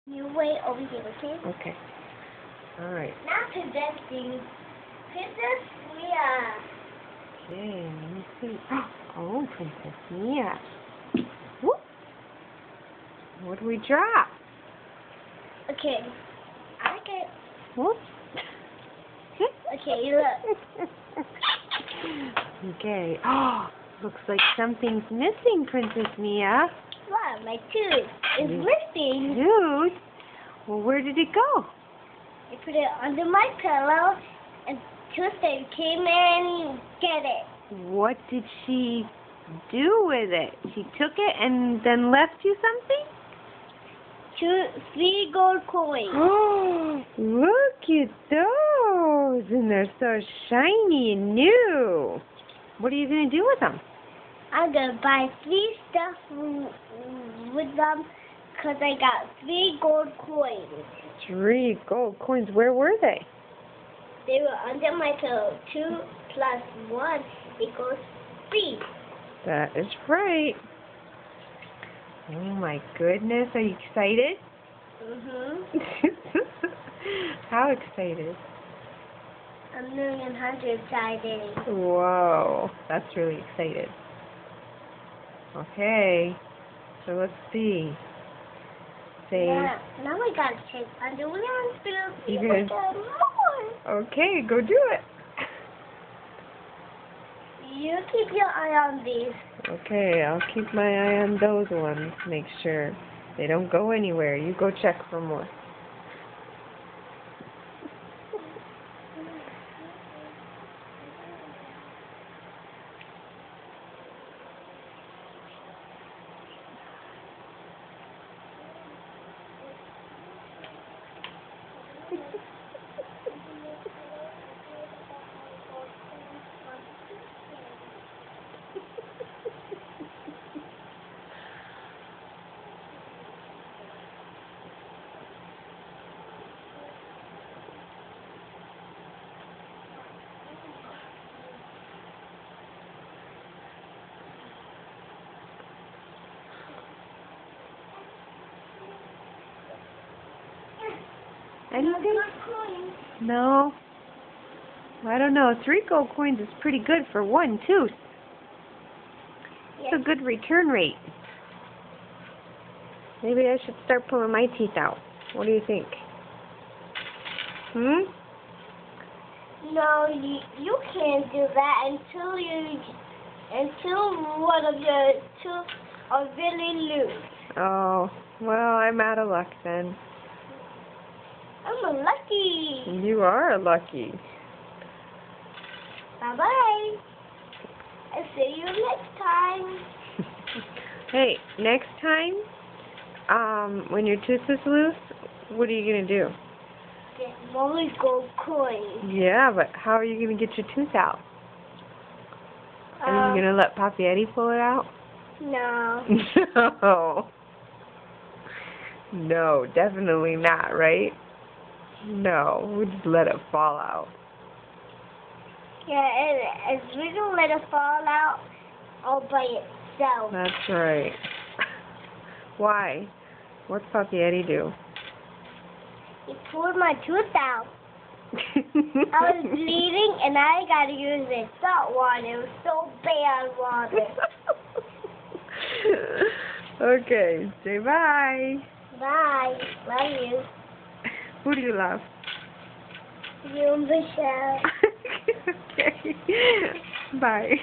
You wait over here, okay? Okay. All right. Now presenting Princess Mia. Okay, let me see. Oh, Princess Mia. Whoop. What do we drop? Okay. I get. Whoop. Okay, look. Okay. Oh, looks like something's missing, Princess Mia. Wow, my tooth is missing. Dude. Well, where did it go? I put it under my pillow, and Tuesday came in and get it. What did she do with it? She took it and then left you something? 3 gold coins. Oh, look at those. And they're so shiny and new. What are you going to do with them? I'm going to buy 3 stuff with them because I got 3 gold coins. 3 gold coins. Where were they? They were under my pillow. 2 plus 1 equals 3. That is right. Oh my goodness. Are you excited? How excited? 1,100,000 excited. Whoa. That's really excited. Okay. So let's see. Say. Now I gotta check underwear and see You if I gonna- get more. Okay, go do it. You keep your eye on these. Okay, I'll keep my eye on those ones. Make sure they don't go anywhere. You go check for more. Anything? No. I don't know. 3 gold coins is pretty good for 1 tooth. It's a good return rate. Maybe I should start pulling my teeth out. What do you think? No, you can't do that until one of your tooth are really loose. Oh, well, I'm out of luck then. I'm lucky. You are lucky. Bye-bye. I'll see you next time. Hey, next time, when your tooth is loose, what are you going to do? Get more gold coins. Yeah, but how are you going to get your tooth out? Are you going to let Papi Eddie pull it out? No. No. No, definitely not, right? No, we'll just let it fall out. Yeah, and we don't let it fall out all by itself. That's right. Why? What's Papi Eddie do? He pulled my tooth out. I was bleeding and I got to use the salt water. It was so bad water. Okay, say bye. Bye. Love you. Who do you love? You, Michelle. Okay. Bye.